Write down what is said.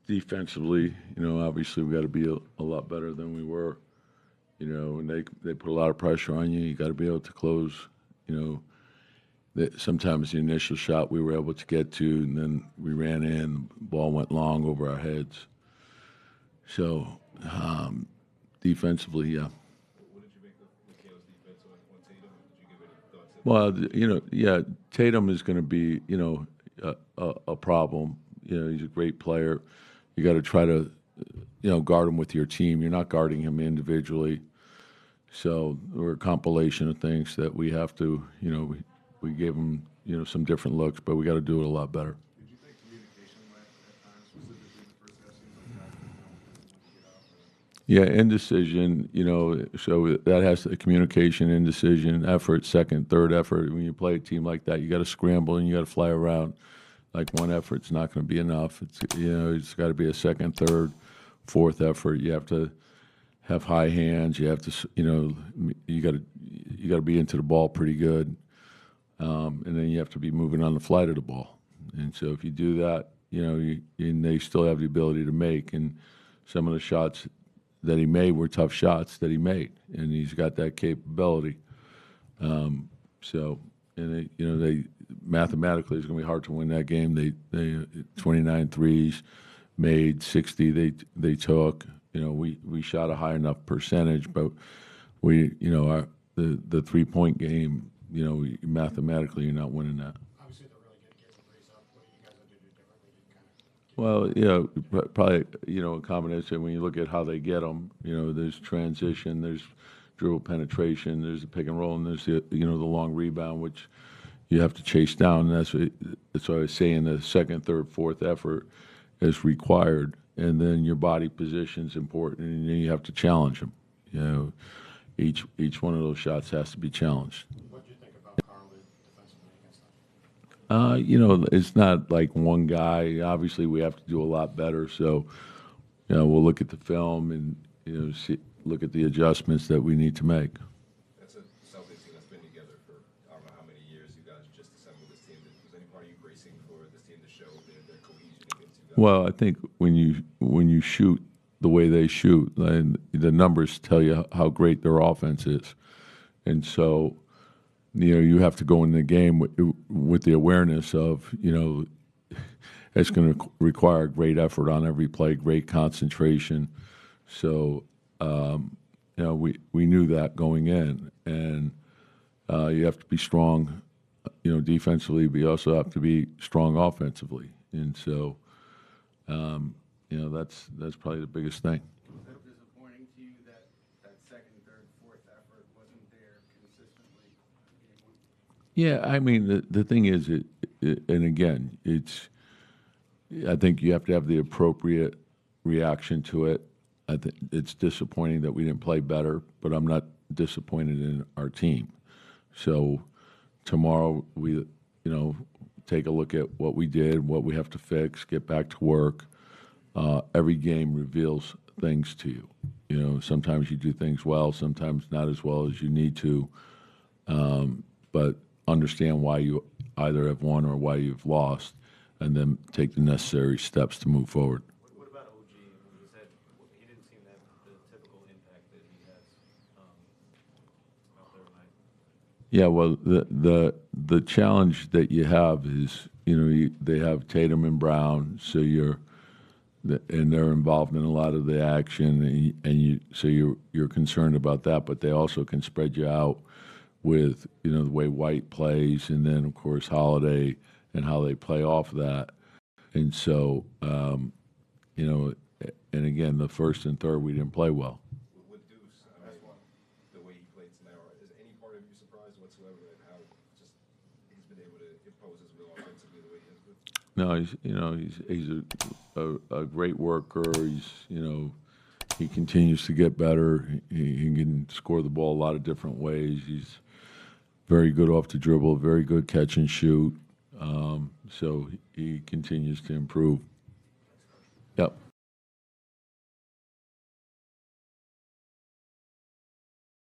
defensively, obviously we got to be a lot better than we were. And they put a lot of pressure on you. You got to be able to close. Sometimes the initial shot we were able to get to, and then we ran in, the ball went long over our heads. So defensively, yeah. What did you make of Kale's defense on Tatum? Did you give any thoughts? Well, yeah, Tatum is going to be, a problem. He's a great player. You got to try to, guard him with your team. You're not guarding him individually. So we're a compilation of things that we have to, we gave him, some different looks, but we got to do it a lot better. Did you think communication lacked at times, specifically in the first half? Seems like Yeah, indecision, so that has the communication, indecision, effort, second, third effort. When you play a team like that, you got to scramble and you got to fly around. Like one effort's not going to be enough. It's got to be a second, third, fourth effort. You have to have high hands. You have to, you got to be into the ball pretty good, and then you have to be moving on the fly to the ball. And so if you do that, and they still have the ability to make. And some of the shots that he made were tough shots that he made, and he's got that capability. They mathematically it's going to be hard to win that game. They 29 threes, made 60. They took. We shot a high enough percentage, but we the 3-point game. Mathematically you're not winning that. Obviously, they're really good getting threes up. What do you guys have to do differently to kind of? Well, probably a combination. When you look at how they get them, there's transition, there's dribble penetration, there's the pick and roll, and there's the long rebound, which you have to chase down. And that's what I was saying. The second, third, fourth effort is required, and then your body position is important, and then you have to challenge them. Each one of those shots has to be challenged. What do you think about Carly defensively against them? It's not like one guy. Obviously, we have to do a lot better. So, we'll look at the film and look at the adjustments that we need to make. That's a Celtics team that's been together for I don't know how many years. You guys just assembled this team. Was any part of you bracing for this team to show their cohesion against you guys? Well, I think when you shoot the way they shoot, and the numbers tell you how great their offense is, and so you have to go in the game with the awareness of it's going to require great effort on every play, great concentration. So we knew that going in, and you have to be strong, defensively, but you also have to be strong offensively, and so that's probably the biggest thing. Was that disappointing to you that second, third, fourth effort wasn't there consistently? Yeah, I mean the thing is, and again, I think you have to have the appropriate reaction to it. I think it's disappointing that we didn't play better, but I'm not disappointed in our team. So tomorrow we, take a look at what we did, what we have to fix, get back to work. Every game reveals things to you. Sometimes you do things well, sometimes not as well as you need to. But understand why you either have won or why you've lost, and then take the necessary steps to move forward. What about OG? You said he didn't seem to have the typical impact that he has out there tonight. Yeah, well, the challenge that you have is, they have Tatum and Brown, so and they're involved in a lot of the action, so you're concerned about that, but they also can spread you out with the way White plays, and then of course Holiday and how they play off that, and so and again the first and third we didn't play well. With Deuce, the way he played tonight, is any part of you surprised whatsoever at how just he's been able to impose his will offensively the way he has been? No, he's a great worker. He continues to get better. He can score the ball a lot of different ways. He's very good off the dribble, very good catch and shoot. So he continues to improve. Yep.